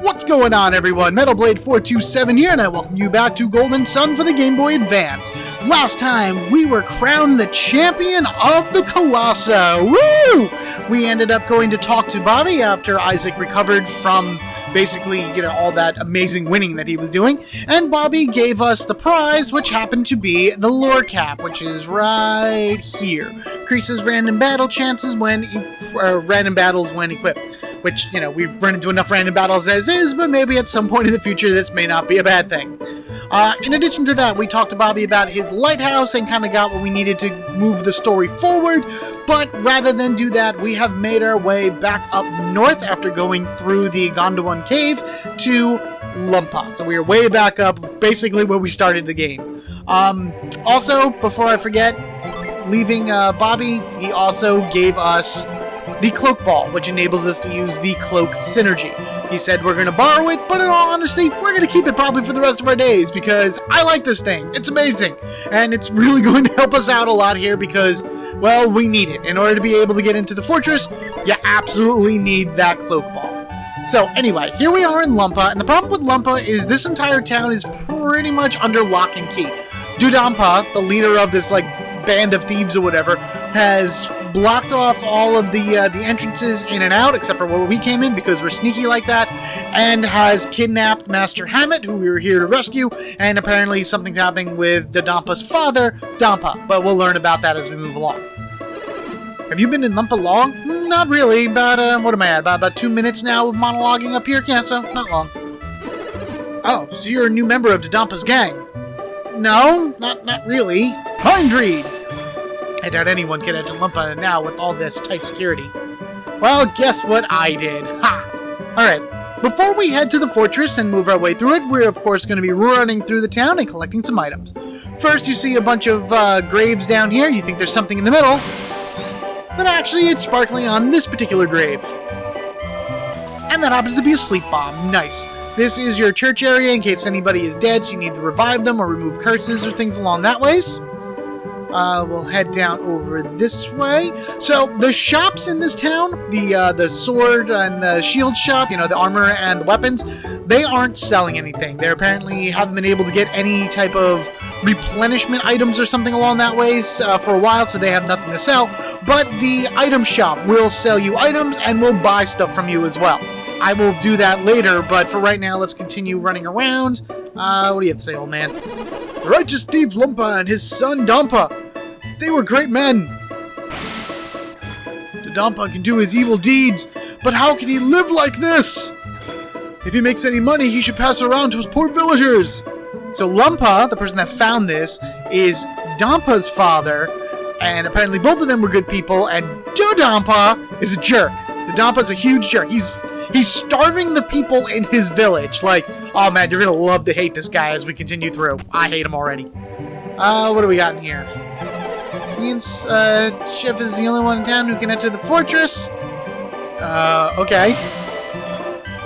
What's going on, everyone? MetalBlade427 here, and I welcome you back to Golden Sun for the Game Boy Advance. Last time, we were crowned the champion of the Colossa. Woo! We ended up going to talk to Bobby after Isaac recovered from basically, all that amazing winning that he was doing. And Bobby gave us the prize, which happened to be the lore cap, which is right here. Increases random battle chances when random battles when equipped. Which, we've run into enough random battles as is, but maybe at some point in the future this may not be a bad thing. In addition to that, we talked to Bobby about his lighthouse and kind of got what we needed to move the story forward, but rather than do that, we have made our way back up north after going through the Gondwan Cave to Lumpa. So we are way back up, basically where we started the game. Also, before I forget, leaving Bobby, he also gave us the Cloak Ball, which enables us to use the Cloak Synergy. He said we're going to borrow it, but in all honesty, we're going to keep it probably for the rest of our days, because I like this thing. It's amazing, and it's really going to help us out a lot here because, well, we need it. In order to be able to get into the fortress, you absolutely need that Cloak Ball. So anyway, here we are in Lumpa, and the problem with Lumpa is this entire town is pretty much under lock and key. Dudampa, the leader of this, band of thieves or whatever, has blocked off all of the entrances in and out, except for where we came in because we're sneaky like that, and has kidnapped Master Hammett, who we were here to rescue, and apparently something's happening with the Dampa's father, Dampa, but we'll learn about that as we move along. Have you been in Lumpa long? Not really, about, what am I at, about 2 minutes now of monologuing up here? Yeah, so not long. Oh, so you're a new member of the Dampa's gang? No, not really. Mindread! I doubt anyone can enter Lumpa now with all this tight security. Well, guess what I did? Ha! Alright, before we head to the fortress and move our way through it, we're of course going to be running through the town and collecting some items. First, you see a bunch of graves down here. You think there's something in the middle. But actually, it's sparkling on this particular grave. And that happens to be a sleep bomb. Nice. This is your church area in case anybody is dead, so you need to revive them or remove curses or things along that ways. We'll head down over this way. So, the shops in this town, the sword and the shield shop, the armor and the weapons, they aren't selling anything. They apparently haven't been able to get any type of replenishment items or something along that ways for a while, so they have nothing to sell. But the item shop will sell you items and will buy stuff from you as well. I will do that later, but for right now, let's continue running around. What do you have to say, old man? The righteous thief Lumpa and his son Dampa. They were great men. The Dampa can do his evil deeds, but how can he live like this? If he makes any money, he should pass it around to his poor villagers. So Lumpa, the person that found this, is Dampa's father, and apparently both of them were good people, and Dudampa is a jerk. Dampa's a huge jerk. He's starving the people in his village. Oh man, you're gonna love to hate this guy as we continue through. I hate him already. What do we got in here? Ian's chef is the only one in town who can enter the fortress. Okay.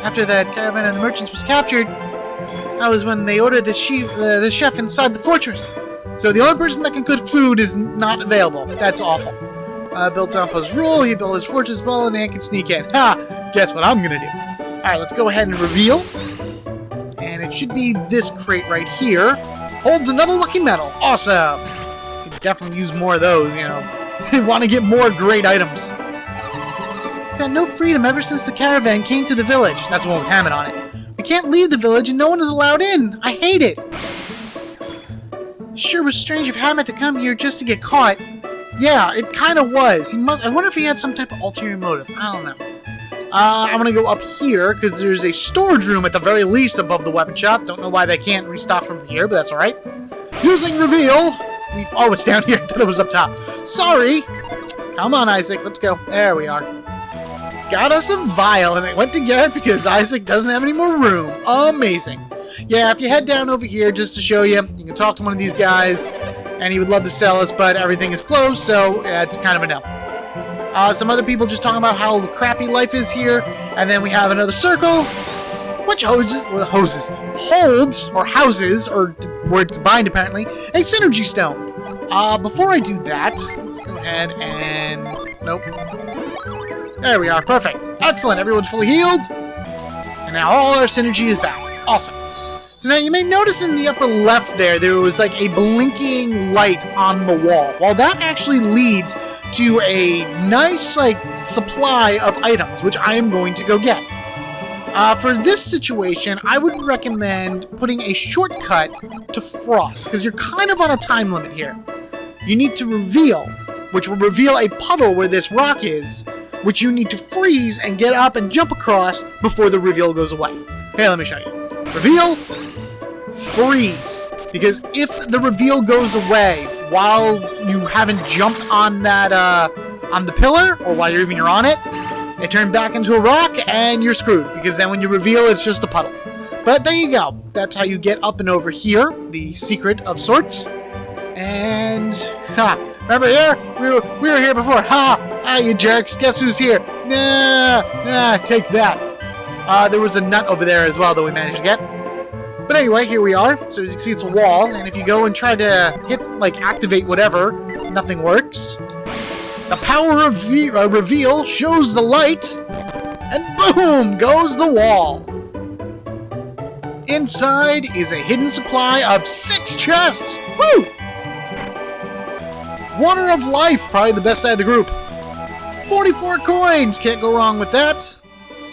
After that caravan of the merchants was captured, that was when they ordered the chef inside the fortress. So the only person that can cook food is not available. That's awful. Built Dampa's rule, he built his fortress well, and Ant can sneak in. Ha! Guess what I'm gonna do. Alright, let's go ahead and reveal. And it should be this crate right here. Holds another lucky medal. Awesome! Could definitely use more of those, Want to get more great items. Had no freedom ever since the caravan came to the village. That's the one with Hammett on it. We can't leave the village and no one is allowed in. I hate it. Sure was strange of Hammett to come here just to get caught. Yeah, it kind of was. I wonder if he had some type of ulterior motive. I don't know. I'm going to go up here, because there's a storage room at the very least above the weapon shop. Don't know why they can't restock from here, but that's alright. Using reveal. Oh, it's down here. I thought it was up top. Sorry. Come on, Isaac. Let's go. There we are. Got us a vial, and it went to Garrett because Isaac doesn't have any more room. Amazing. Yeah, if you head down over here just to show you, you can talk to one of these guys, and he would love to sell us, but everything is closed, so it's kind of a no. Some other people just talking about how crappy life is here, and then we have another circle, which holds, or houses, or word combined apparently, a synergy stone. Before I do that, let's go ahead and... Nope. There we are, perfect. Excellent, everyone's fully healed. And now all our synergy is back. Awesome. So now you may notice in the upper left there was like a blinking light on the wall. Well, that actually leads to a nice like supply of items, which I am going to go get. For this situation, I would recommend putting a shortcut to Frost, because you're kind of on a time limit here. You need to reveal, which will reveal a puddle where this rock is, which you need to freeze and get up and jump across before the reveal goes away. Okay, let me show you. Reveal, freeze. Because if the reveal goes away while you haven't jumped on that, on the pillar, or while you're on it, it turns back into a rock and you're screwed. Because then when you reveal, it's just a puddle. But there you go. That's how you get up and over here, the secret of sorts. And, remember here? We were here before. You jerks. Guess who's here? Nah, take that. There was a nut over there as well that we managed to get. But anyway, here we are. So as you can see, it's a wall. And if you go and try to hit, activate whatever, nothing works. The power of reveal shows the light. And boom, goes the wall. Inside is a hidden supply of 6 chests. Woo! Water of life, probably the best out of the group. 44 coins, can't go wrong with that.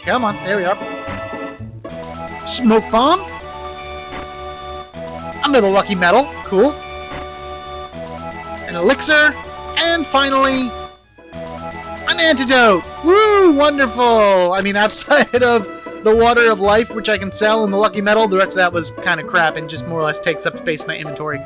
Come on, there we are. Smoke bomb. Another lucky metal, cool. An elixir, and finally, an antidote. Woo, wonderful. I mean, outside of the water of life, which I can sell, and the lucky metal, the rest of that was kind of crap and just more or less takes up space in my inventory.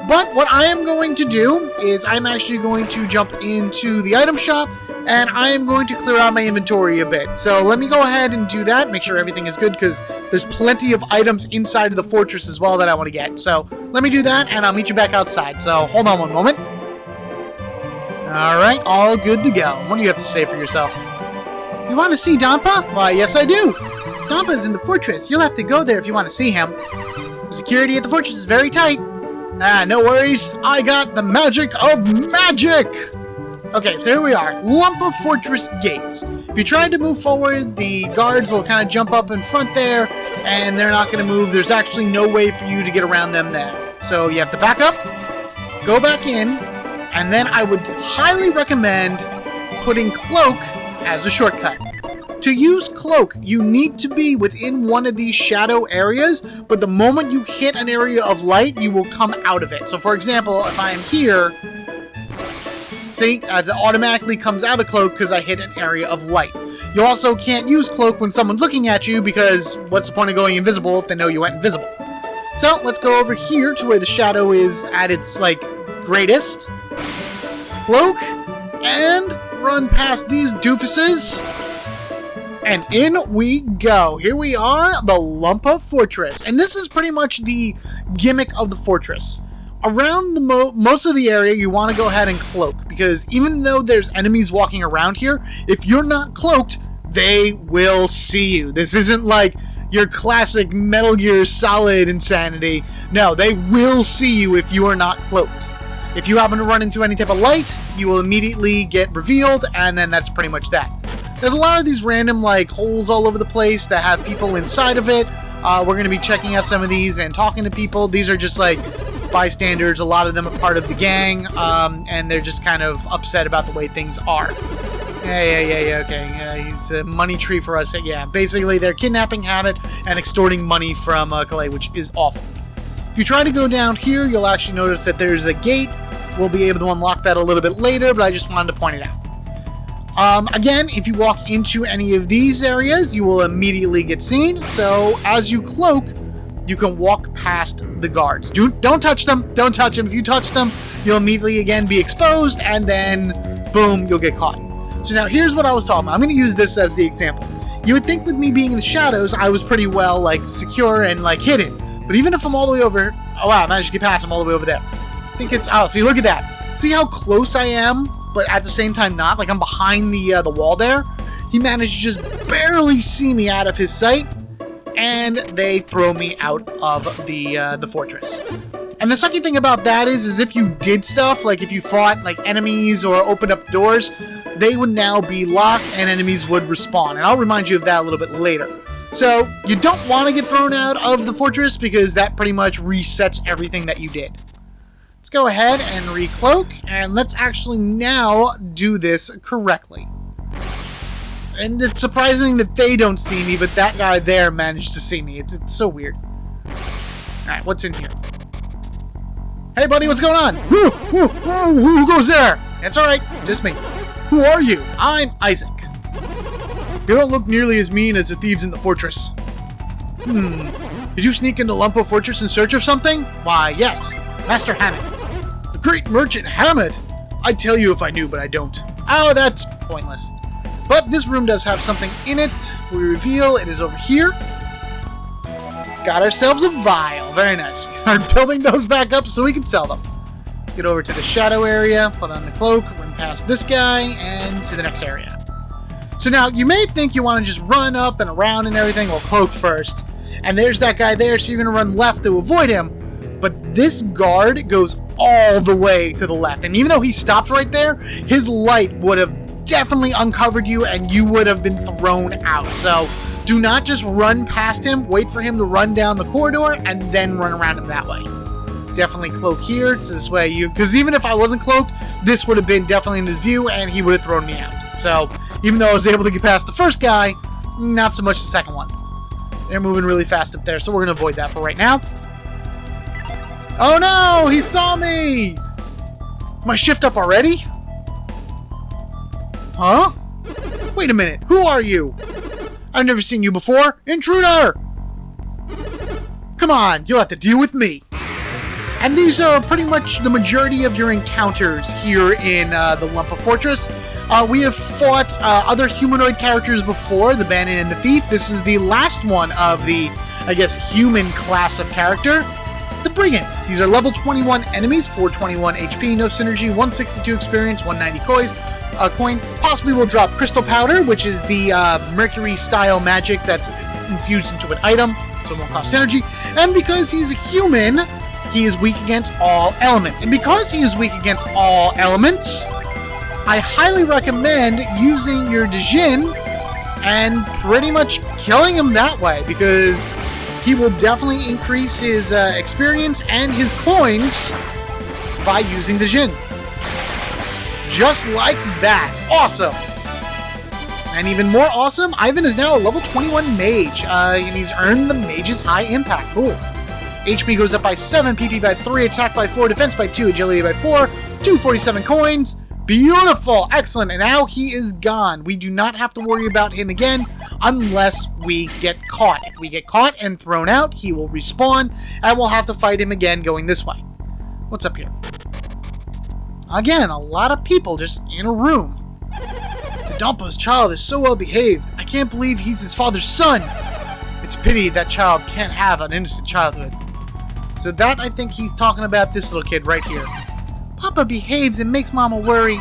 But what I am going to do is I'm actually going to jump into the item shop and I am going to clear out my inventory a bit. So let me go ahead and do that, make sure everything is good, because there's plenty of items inside of the fortress as well that I want to get. So let me do that and I'll meet you back outside. So hold on one moment. Alright, all good to go. What do you have to say for yourself? You want to see Lumpa? Why, yes I do. Lumpa is in the fortress. You'll have to go there if you want to see him. The security at the fortress is very tight. No worries. I got the magic of magic! Okay, so here we are. Lumpa Fortress Gates. If you try to move forward, the guards will kind of jump up in front there, and they're not going to move. There's actually no way for you to get around them there. So you have to back up, go back in, and then I would highly recommend putting Cloak as a shortcut. To use Cloak, you need to be within one of these shadow areas, but the moment you hit an area of light, you will come out of it. So for example, if I am here, see, it automatically comes out of Cloak because I hit an area of light. You also can't use Cloak when someone's looking at you, because what's the point of going invisible if they know you went invisible? So let's go over here to where the shadow is at its, greatest. Cloak, and run past these doofuses. And in we go. Here we are, the Lumpa Fortress. And this is pretty much the gimmick of the fortress. Around the most of the area, you want to go ahead and cloak. Because even though there's enemies walking around here, if you're not cloaked, they will see you. This isn't like your classic Metal Gear Solid insanity. No, they will see you if you are not cloaked. If you happen to run into any type of light, you will immediately get revealed, and then that's pretty much that. There's a lot of these random, holes all over the place that have people inside of it. We're going to be checking out some of these and talking to people. These are just, bystanders. A lot of them are part of the gang, and they're just kind of upset about the way things are. Yeah, okay. He's a money tree for us. Yeah, basically, they're kidnapping Habit and extorting money from Calais, which is awful. If you try to go down here, you'll actually notice that there's a gate. We'll be able to unlock that a little bit later, but I just wanted to point it out. Again, if you walk into any of these areas, you will immediately get seen. So as you cloak, you can walk past the guards. Don't touch them. Don't touch them. If you touch them, you'll immediately again be exposed, and then boom, you'll get caught. So now here's what I was talking about. I'm going to use this as the example. You would think with me being in the shadows, I was pretty well secure and hidden. But even if I'm all the way over, oh wow, I managed to get past him all the way over there. I think it's, see, look at that. See how close I am? But at the same time not, I'm behind the wall there. He managed to just barely see me out of his sight, and they throw me out of the fortress. And the sucky thing about that is if you did stuff, if you fought enemies or opened up doors, they would now be locked and enemies would respawn. And I'll remind you of that a little bit later. So you don't want to get thrown out of the fortress because that pretty much resets everything that you did. Let's go ahead and recloak, and let's actually now do this correctly. And it's surprising that they don't see me, but that guy there managed to see me. It's so weird. Alright, what's in here? Hey buddy, what's going on? Who goes there? It's alright, just me. Who are you? I'm Isaac. You don't look nearly as mean as the thieves in the fortress. Did you sneak into Lumpa Fortress in search of something? Why, yes. Master Hammett. The great merchant Hammett! I'd tell you if I knew, but I don't. Oh, that's pointless. But this room does have something in it. We reveal it is over here. Got ourselves a vial. Very nice. I'm building those back up so we can sell them. Let's get over to the shadow area, put on the cloak, run past this guy, and to the next area. So now, you may think you want to just run up and around and everything, well, cloak first. And there's that guy there, so you're going to run left to avoid him. But this guard goes all the way to the left. And even though he stopped right there, his light would have definitely uncovered you and you would have been thrown out. So do not just run past him, wait for him to run down the corridor, and then run around him that way. Definitely cloak here, so this way because even if I wasn't cloaked, this would have been definitely in his view and he would have thrown me out. So even though I was able to get past the first guy, not so much the second one. They're moving really fast up there, so we're going to avoid that for right now. Oh no! He saw me! Am I shift up already? Huh? Wait a minute, who are you? I've never seen you before. Intruder! Come on, you'll have to deal with me. And these are pretty much the majority of your encounters here in the Lumpa Fortress. We have fought other humanoid characters before, the Bandit and the Thief. This is the last one of the, I guess, human class of character. The Brigand. These are level 21 enemies, 421 HP, no synergy, 162 experience, 190 coin. Possibly will drop crystal powder, which is the mercury-style magic that's infused into an item, so it won't cost synergy. And because he's a human, he is weak against all elements. And because he is weak against all elements, I highly recommend using your Djinn and pretty much killing him that way, because he will definitely increase his experience and his coins by using the Djinn. Just like that. Awesome! And even more awesome, Ivan is now a level 21 mage, and he's earned the Mage's High Impact. Cool. HP goes up by 7, PP by 3, attack by 4, defense by 2, agility by 4, 247 coins. Beautiful! Excellent! And now he is gone. We do not have to worry about him again unless we get caught. If we get caught and thrown out, he will respawn, and we'll have to fight him again going this way. What's up here? Again, a lot of people just in a room. Dampa's child is so well behaved. I can't believe he's his father's son. It's a pity that child can't have an innocent childhood. So that, I think he's talking about this little kid right here. Papa behaves and makes Mama worry.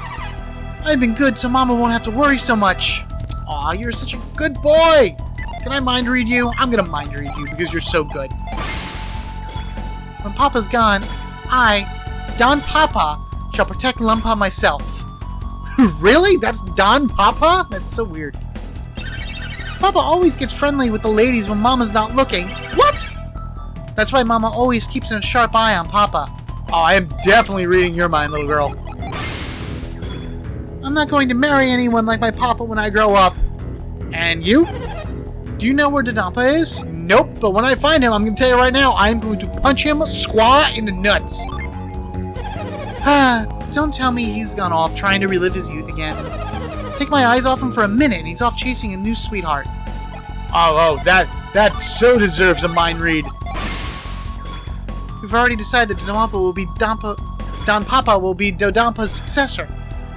I've been good so Mama won't have to worry so much. Aw, you're such a good boy. Can I mind read you? I'm gonna mind read you because you're so good. When Papa's gone, I, Don Papa, shall protect Lumpa myself. Really? That's Don Papa? That's so weird. Papa always gets friendly with the ladies when Mama's not looking. What? That's why Mama always keeps a sharp eye on Papa. Oh, I am definitely reading your mind, little girl. I'm not going to marry anyone like my Papa when I grow up. And you? Do you know where Dodampa is? Nope, but when I find him, I'm going to tell you right now, I'm going to punch him squaw in the nuts. Don't tell me he's gone off trying to relive his youth again. Take my eyes off him for a minute and he's off chasing a new sweetheart. Oh, that so deserves a mind read. We've already decided that Don Papa will be Dodampa's successor.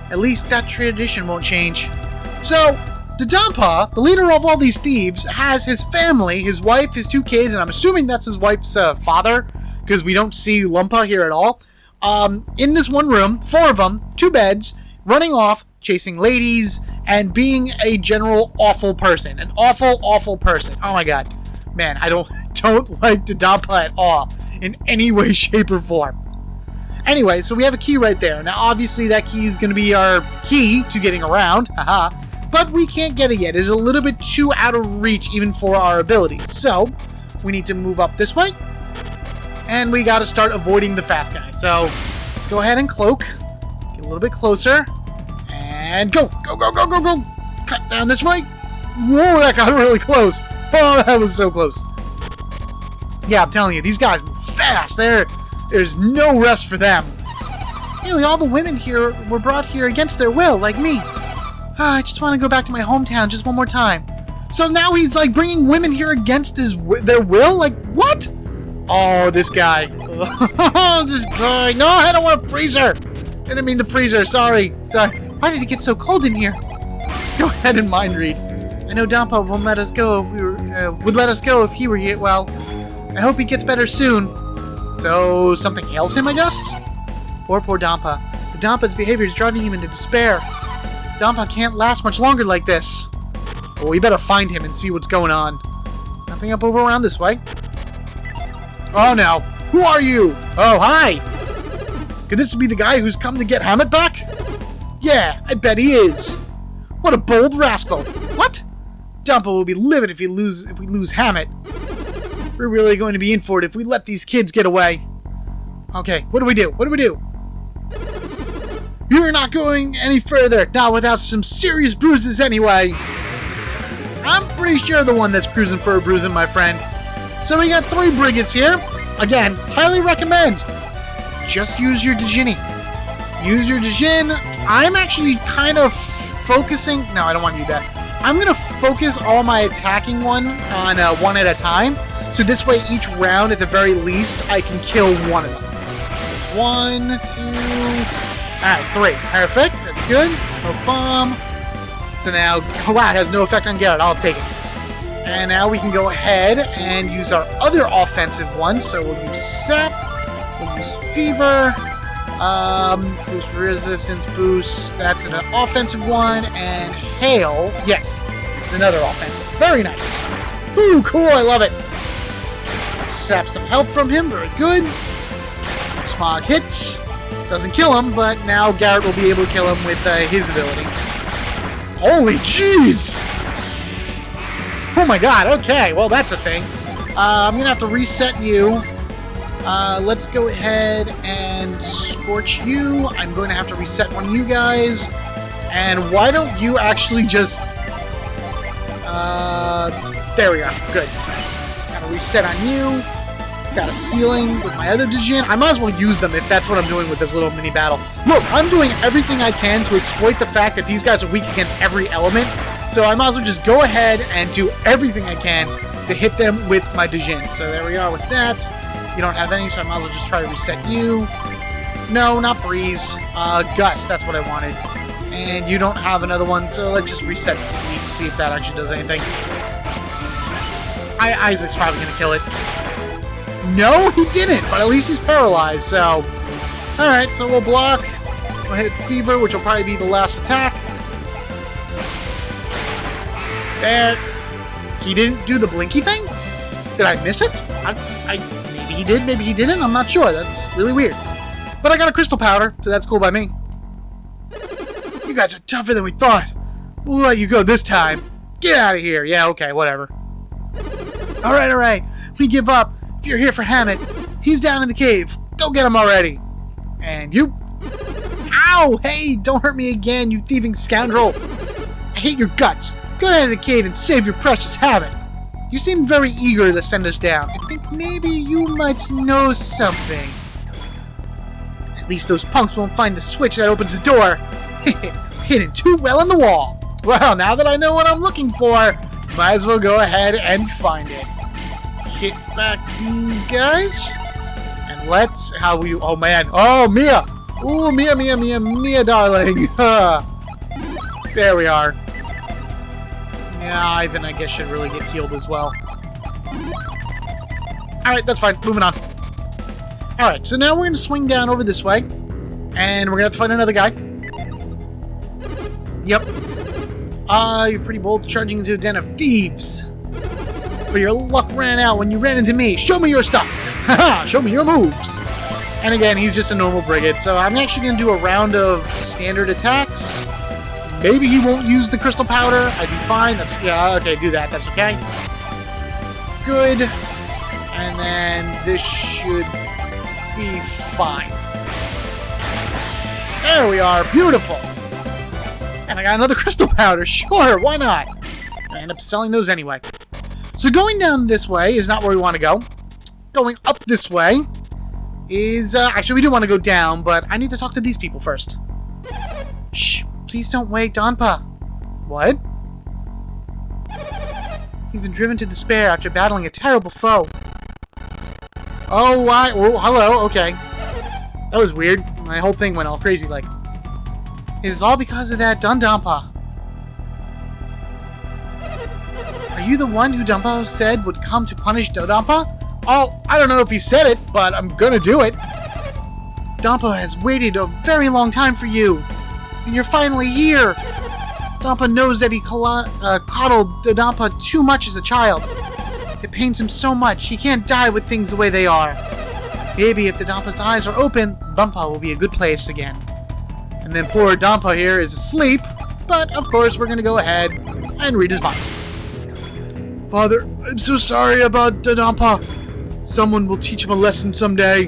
At least that tradition won't change. So, Dodampa, the leader of all these thieves, has his family, his wife, his 2 kids, and I'm assuming that's his wife's father, because we don't see Lumpa here at all. In this one room, 4 of them, 2 beds, running off, chasing ladies, and being a general awful person. An awful, awful person. Oh my god. Man, I don't like Dodampa at all. In any way, shape, or form. Anyway, so we have a key right there. Now, obviously, that key is going to be our key to getting around. Haha. but we can't get it yet. It's a little bit too out of reach even for our abilities. So, we need to move up this way, and we gotta start avoiding the fast guy. So, let's go ahead and cloak, get a little bit closer, and go! Go, go, go, go, go! Cut down this way! Whoa, that got really close! Oh, that was so close. Yeah, I'm telling you, these guys move fast. There's no rest for them. Nearly all the women here were brought here against their will, like me. I just want to go back to my hometown just one more time. So now he's like bringing women here against their will? Like, what? Oh, this guy. Oh, this guy. No, I don't want to freeze her. I didn't mean to freeze her. Sorry. Why did it get so cold in here? Let's go ahead and mind read. I know Lumpa won't let us go if would let us go if he were here. Well, I hope he gets better soon. So, something ails him, I guess? Poor Lumpa. The Lumpa's behavior is driving him into despair. Lumpa can't last much longer like this. Well, we better find him and see what's going on. Nothing up over around this way. Oh, no. Who are you? Oh, hi. Could this be the guy who's come to get Hammett back? Yeah, I bet he is. What a bold rascal. What? Lumpa will be livid if we lose Hammett. We're really going to be in for it if we let these kids get away. Okay, what do we do? What do we do? You're not going any further, not without some serious bruises anyway. I'm pretty sure the one that's cruising for a bruising, my friend. So we got 3 brigands here. Again, highly recommend. Just use your Djinn. Use your Djinn. I'm actually kind of focusing... No, I don't want to do that. I'm going to focus all my attacking on one at a time. So this way, each round, at the very least, I can kill one of them. That's 1, 2... Alright, 3. Perfect. That's good. Smoke bomb. So now, oh wow, it has no effect on Garrett. I'll take it. And now we can go ahead and use our other offensive one. So we'll use Sap. We'll use Fever. Boost resistance, boost. That's an offensive one. And Hail. Yes. It's another offensive. Very nice. Ooh, cool. I love it. Sap some help from him. Very good. Smog hits. Doesn't kill him, but now Garrett will be able to kill him with his ability. Holy jeez! Oh my god, okay, well that's a thing. I'm gonna have to reset you. Let's go ahead and Scorch you. I'm going to have to reset one of you guys. And why don't you actually just... there we are, good. Gotta reset on you. Got a healing with my other Djinn. I might as well use them if that's what I'm doing with this little mini battle. Look, I'm doing everything I can to exploit the fact that these guys are weak against every element. So I might as well just go ahead and do everything I can to hit them with my Djinn. So there we are with that. You don't have any, so I might as well just try to reset you. No, not Breeze. Gust, that's what I wanted. And you don't have another one, so let's just reset the Sleep to see if that actually does anything. Isaac's probably going to kill it. No, he didn't, but at least he's paralyzed, so... Alright, so we'll block. We'll hit Fever, which will probably be the last attack. There. He didn't do the blinky thing? Did I miss it? Maybe he did, maybe he didn't. I'm not sure. That's really weird. But I got a crystal powder, so that's cool by me. You guys are tougher than we thought. We'll let you go this time. Get out of here. Yeah, okay, whatever. Alright. We give up. If you're here for Hammett, he's down in the cave. Go get him already. And you... Ow! Hey, don't hurt me again, you thieving scoundrel. I hate your guts. Go down to the cave and save your precious Hammett. You seem very eager to send us down. I think maybe you might know something. At least those punks won't find the switch that opens the door. Hidden too well in the wall. Well, now that I know what I'm looking for, might as well go ahead and find it. Hit back these guys. And let's... Oh, man. Oh, Mia. Ooh, Mia, darling. There we are. Yeah, Ivan, I guess, should really get healed as well. Alright, that's fine. Moving on. Alright, so now we're going to swing down over this way. And we're going to have to find another guy. Yep. You're pretty bold charging into a den of thieves. But your luck ran out when you ran into me. Show me your stuff. Haha, show me your moves. And again, he's just a normal brigand. So I'm actually going to do a round of standard attacks. Maybe he won't use the crystal powder. I'd be fine. Yeah, okay, do that. That's okay. Good. And then this should be fine. There we are. Beautiful. And I got another crystal powder. Sure, why not? I end up selling those anyway. So going down this way is not where we want to go. Going up this way is... actually, we do want to go down, but I need to talk to these people first. Shh. Please don't wake Donpa. What? He's been driven to despair after battling a terrible foe. Oh, why? Oh, hello. Okay. That was weird. My whole thing went all crazy like. It is all because of that Donpa. Are you the one who Donpa said would come to punish Donpa? Oh, I don't know if he said it, but I'm gonna do it. Donpa has waited a very long time for you. And you're finally here! Donpa knows that he coddled Donpa too much as a child. It pains him so much, he can't die with things the way they are. Maybe if the Donpa's eyes are open, Lumpa will be a good place again. And then poor Donpa here is asleep, but of course we're gonna go ahead and read his mind. Father, I'm so sorry about Donpa. Someone will teach him a lesson someday.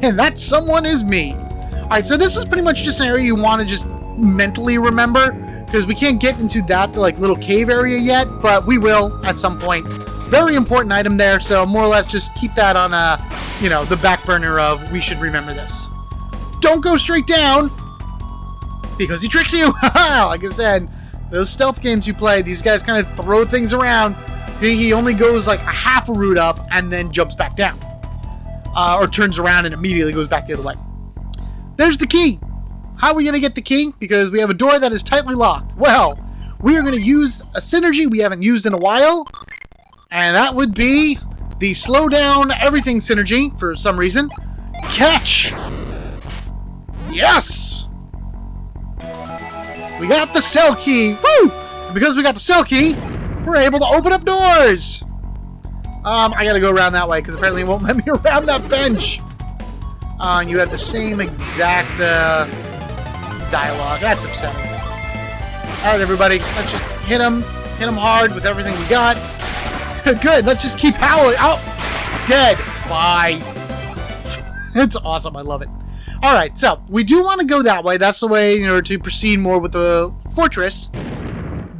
And that someone is me. Alright, so this is pretty much just an area you want to just mentally remember, because we can't get into that like little cave area yet, but we will at some point. Very important item there, so more or less just keep that on the back burner of we should remember this. Don't go straight down because he tricks you. Like I said, those stealth games you play, these guys kind of throw things around. He only goes like a half a route up and then jumps back down, or turns around and immediately goes back the other way. There's the key. How are we going to get the key? Because we have a door that is tightly locked. Well, we are going to use a synergy we haven't used in a while. And that would be the slow down everything synergy for some reason. Catch! Yes! We got the cell key. Woo! And because we got the cell key, we're able to open up doors. I got to go around that way because apparently it won't let me around that bench. You have the same exact dialogue. That's upsetting. Alright, everybody. Let's just hit him. Hit him hard with everything we got. Good. Let's just keep howling. Oh! Dead. Bye. It's awesome. I love it. Alright, so we do want to go that way. That's the way to proceed more with the fortress.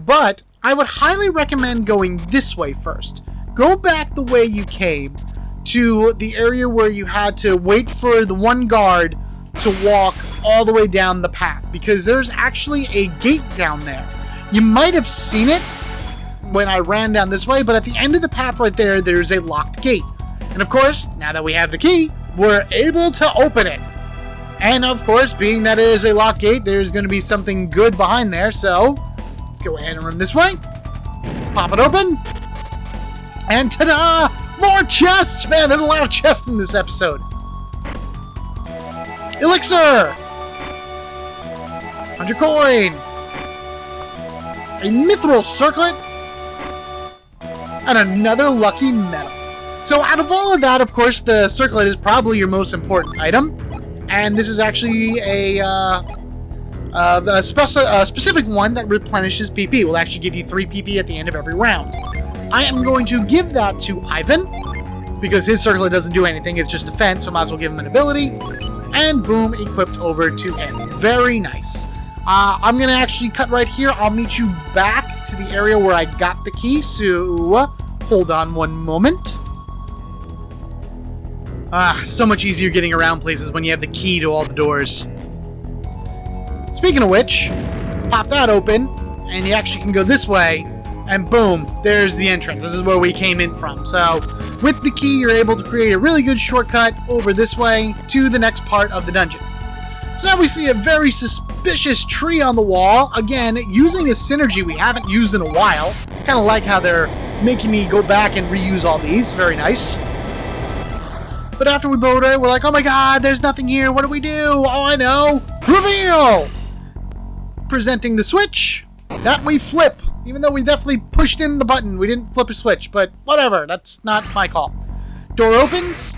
But I would highly recommend going this way first. Go back the way you came to the area where you had to wait for the one guard to walk all the way down the path, because there's actually a gate down there. You might have seen it when I ran down this way, but at the end of the path right there, there's a locked gate. And of course, now that we have the key, we're able to open it. And of course, being that it is a locked gate, there's going to be something good behind there, so let's go ahead and run this way. Pop it open. And ta-da! More chests! Man, there's a lot of chests in this episode. Elixir! 100 coin! A mithril circlet! And another lucky medal. So out of all of that, of course, the circlet is probably your most important item. And this is actually a specific one that replenishes PP. It will actually give you 3 PP at the end of every round. I am going to give that to Ivan, because his circlet doesn't do anything, it's just defense, so I might as well give him an ability. And boom, equipped over to him. Very nice. I'm going to actually cut right here. I'll meet you back to the area where I got the key, so hold on one moment. So much easier getting around places when you have the key to all the doors. Speaking of which, pop that open, and you actually can go this way, and boom, there's the entrance. This is where we came in from. So, with the key, you're able to create a really good shortcut over this way to the next part of the dungeon. So now we see a very suspicious tree on the wall. Again, using a synergy we haven't used in a while. Kind of like how they're making me go back and reuse all these. Very nice. But after we blow it, we're like, oh my god, there's nothing here. What do we do? Oh, I know. Reveal! Presenting the switch that we flip. Even though we definitely pushed in the button, we didn't flip a switch. But whatever, that's not my call. Door opens,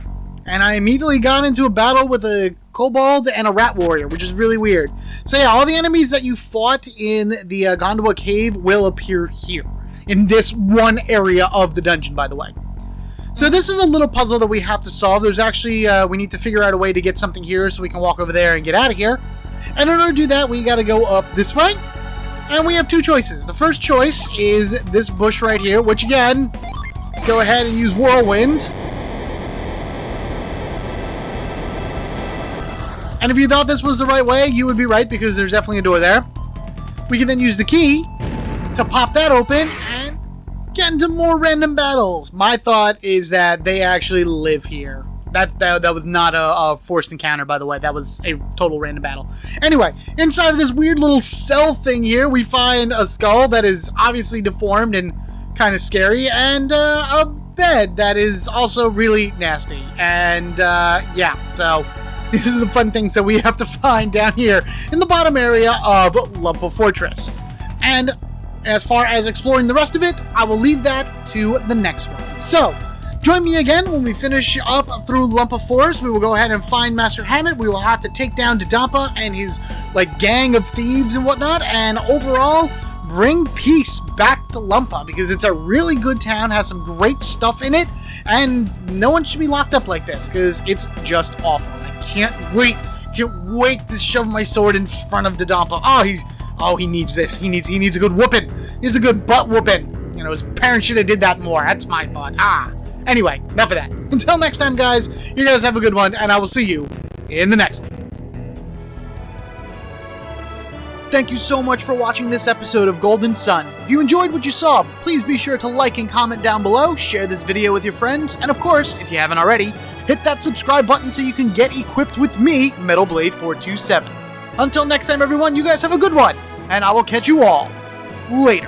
and I immediately got into a battle with a kobold, and a rat warrior, which is really weird. So yeah, all the enemies that you fought in the Gondola Cave will appear here, in this one area of the dungeon, by the way. So this is a little puzzle that we have to solve. There's actually, we need to figure out a way to get something here so we can walk over there and get out of here. And in order to do that, we gotta go up this way. And we have two choices. The first choice is this bush right here, which again, let's go ahead and use Whirlwind. And if you thought this was the right way, you would be right, because there's definitely a door there. We can then use the key to pop that open and get into more random battles. My thought is that they actually live here. That was not a forced encounter, by the way. That was a total random battle. Anyway, inside of this weird little cell thing here, we find a skull that is obviously deformed and kind of scary, and a bed that is also really nasty. And yeah, so these are the fun things that we have to find down here in the bottom area of Lumpa Fortress. And as far as exploring the rest of it, I will leave that to the next one. So, join me again when we finish up through Lumpa Forest. We will go ahead and find Master Hammett. We will have to take down Djinn and his gang of thieves and whatnot, and overall bring peace back to Lumpa, because it's a really good town, has some great stuff in it, and no one should be locked up like this, because it's just awful. I can't wait to shove my sword in front of Djinn. He needs this. He needs a good whooping. He needs a good butt whooping. You know, his parents should have did that more. That's my thought. Anyway, enough of that. Until next time, guys, you guys have a good one, and I will see you in the next one. Thank you so much for watching this episode of Golden Sun. If you enjoyed what you saw, please be sure to like and comment down below, share this video with your friends, and of course, if you haven't already, hit that subscribe button so you can get equipped with me, Metal Blade 427. Until next time, everyone, you guys have a good one, and I will catch you all later.